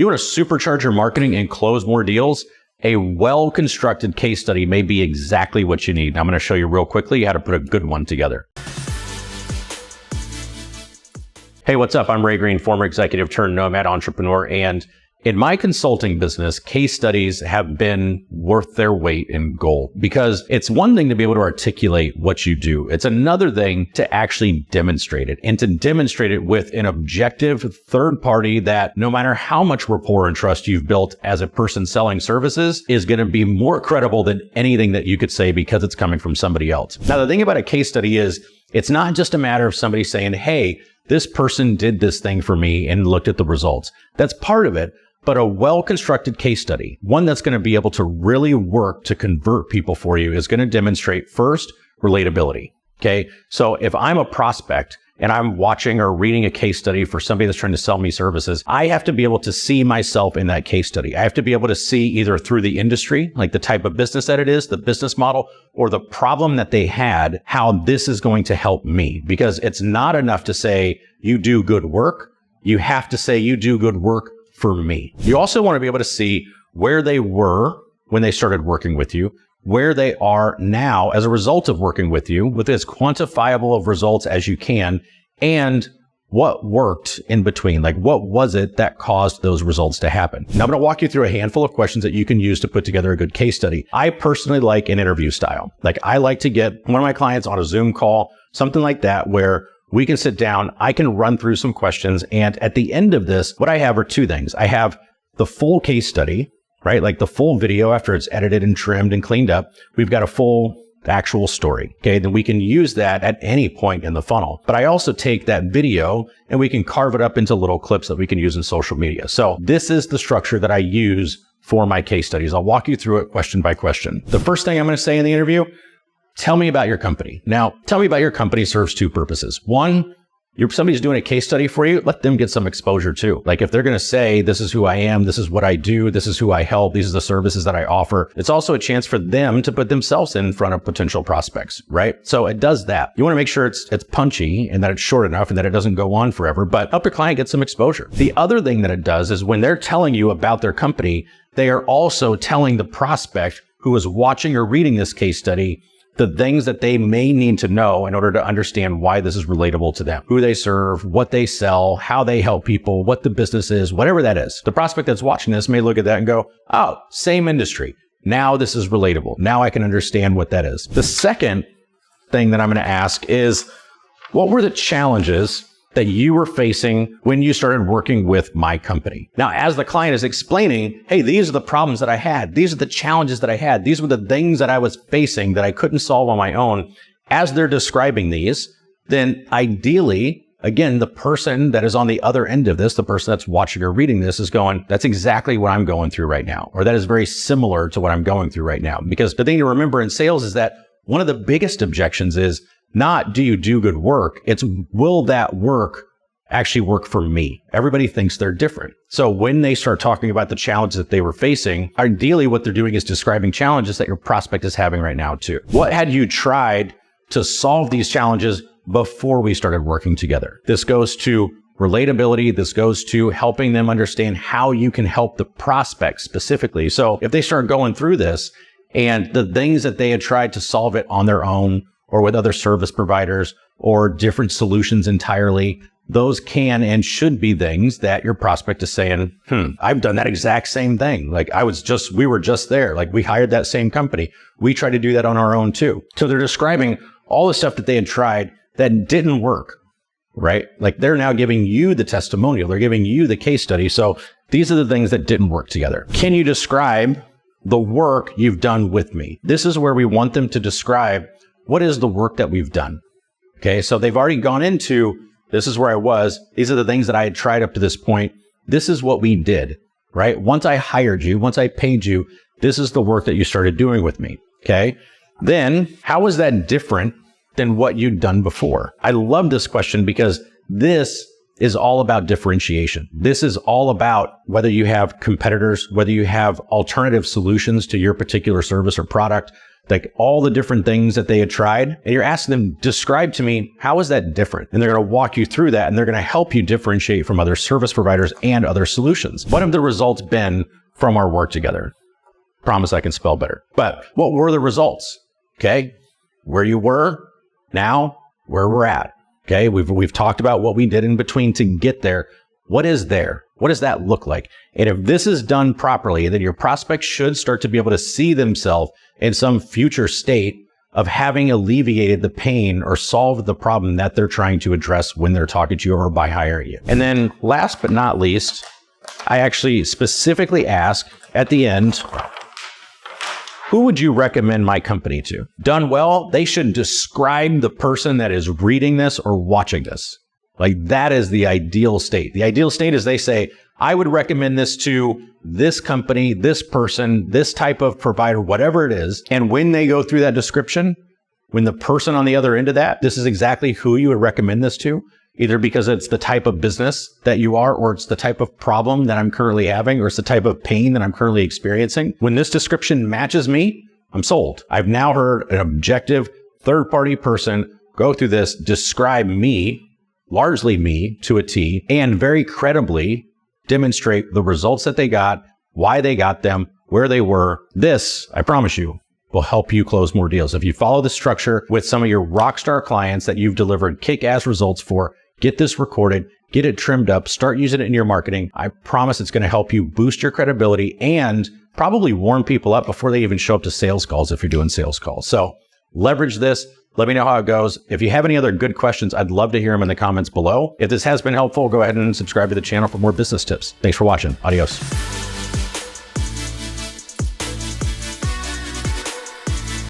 You want to supercharge your marketing and close more deals? A well-constructed case study may be exactly what you need. I'm going to show you real quickly how to put a good one together. Hey, what's up? I'm Ray Green, former executive turned nomad entrepreneur. And in my consulting business, case studies have been worth their weight in gold, because it's one thing to be able to articulate what you do. It's another thing to actually demonstrate it, and to demonstrate it with an objective third party that no matter how much rapport and trust you've built as a person selling services is going to be more credible than anything that you could say, because it's coming from somebody else. Now, the thing about a case study is it's not just a matter of somebody saying, hey, this person did this thing for me and looked at the results. That's part of it. But a well-constructed case study, one that's going to be able to really work to convert people for you, is going to demonstrate first, relatability. Okay. So if I'm a prospect and I'm watching or reading a case study for somebody that's trying to sell me services, I have to be able to see myself in that case study. I have to be able to see either through the industry, like the type of business that it is, the business model, or the problem that they had, how this is going to help me. Because it's not enough to say you do good work. You have to say you do good work for me. You also want to be able to see where they were when they started working with you, where they are now as a result of working with you, with as quantifiable of results as you can, and what worked in between. Like, what was it that caused those results to happen? Now, I'm going to walk you through a handful of questions that you can use to put together a good case study. I personally like an interview style. Like, I like to get one of my clients on a Zoom call, something like that, where we can sit down, I can run through some questions, and at the end of this, what I have are two things. I have the full case study, right? Like the full video after it's edited and trimmed and cleaned up. We've got a full actual story. Okay. Then we can use that at any point in the funnel. But I also take that video and we can carve it up into little clips that we can use in social media. So this is the structure that I use for my case studies. I'll walk you through it question by question. The first thing I'm going to say in the interview: tell me about your company. Now, tell me about your company serves two purposes. One, somebody's doing a case study for you, let them get some exposure too. Like, if they're going to say, this is who I am, this is what I do, this is who I help, these are the services that I offer, it's also a chance for them to put themselves in front of potential prospects, right? So it does that. You want to make sure it's punchy and that it's short enough and that it doesn't go on forever, but help your client get some exposure. The other thing that it does is when they're telling you about their company, they are also telling the prospect who is watching or reading this case study the things that they may need to know in order to understand why this is relatable to them, who they serve, what they sell, how they help people, what the business is, whatever that is. The prospect that's watching this may look at that and go, oh, same industry. Now this is relatable. Now I can understand what that is. The second thing that I'm going to ask is, what were the challenges that you were facing when you started working with my company? Now, as the client is explaining, hey, these are the problems that I had. These are the challenges that I had. These were the things that I was facing that I couldn't solve on my own. As they're describing these, then ideally, again, the person that is on the other end of this, the person that's watching or reading this, is going, that's exactly what I'm going through right now. Or that is very similar to what I'm going through right now. Because the thing to remember in sales is that one of the biggest objections is not, do you do good work? It's, will that work actually work for me? Everybody thinks they're different. So when they start talking about the challenges that they were facing, ideally what they're doing is describing challenges that your prospect is having right now too. What had you tried to solve these challenges before we started working together? This goes to relatability. This goes to helping them understand how you can help the prospect specifically. So if they start going through this and the things that they had tried to solve it on their own, or with other service providers, or different solutions entirely, those can and should be things that your prospect is saying, I've done that exact same thing. Like, we were just there. Like, we hired that same company. We tried to do that on our own too. So they're describing all the stuff that they had tried that didn't work, right? Like, they're now giving you the testimonial. They're giving you the case study. So these are the things that didn't work together. Can you describe the work you've done with me? This is where we want them to describe, what is the work that we've done? Okay, so they've already gone into, this is where I was. These are the things that I had tried up to this point. This is what we did, right? Once I hired you, once I paid you, this is the work that you started doing with me. Okay, then how is that different than what you'd done before? I love this question because this is all about differentiation. This is all about whether you have competitors, whether you have alternative solutions to your particular service or product, like all the different things that they had tried. And you're asking them, describe to me, how is that different? And they're going to walk you through that, and they're going to help you differentiate from other service providers and other solutions. What have the results been from our work together? Promise I can spell better. But what were the results? Okay. Where you were, now where we're at. Okay. We've talked about what we did in between to get there. What is there? What does that look like? And if this is done properly, then your prospect should start to be able to see themselves in some future state of having alleviated the pain or solved the problem that they're trying to address when they're talking to you or by hiring you. And then last but not least, I actually specifically ask at the end, who would you recommend my company to? Done well, they should describe the person that is reading this or watching this. Like that is the ideal state. The ideal state is they say, I would recommend this to this company, this person, this type of provider, whatever it is. And when they go through that description, when the person on the other end of that, this is exactly who you would recommend this to, either because it's the type of business that you are, or it's the type of problem that I'm currently having, or it's the type of pain that I'm currently experiencing. When this description matches me, I'm sold. I've now heard an objective third-party person go through this, describe me, largely me to a T, and very credibly demonstrate the results that they got, why they got them, where they were. This, I promise you, will help you close more deals. If you follow the structure with some of your rockstar clients that you've delivered kick-ass results for, get this recorded, get it trimmed up, start using it in your marketing. I promise it's going to help you boost your credibility and probably warm people up before they even show up to sales calls if you're doing sales calls. So leverage this. Let me know how it goes. If you have any other good questions, I'd love to hear them in the comments below. If this has been helpful, go ahead and subscribe to the channel for more business tips. Thanks for watching. Adios.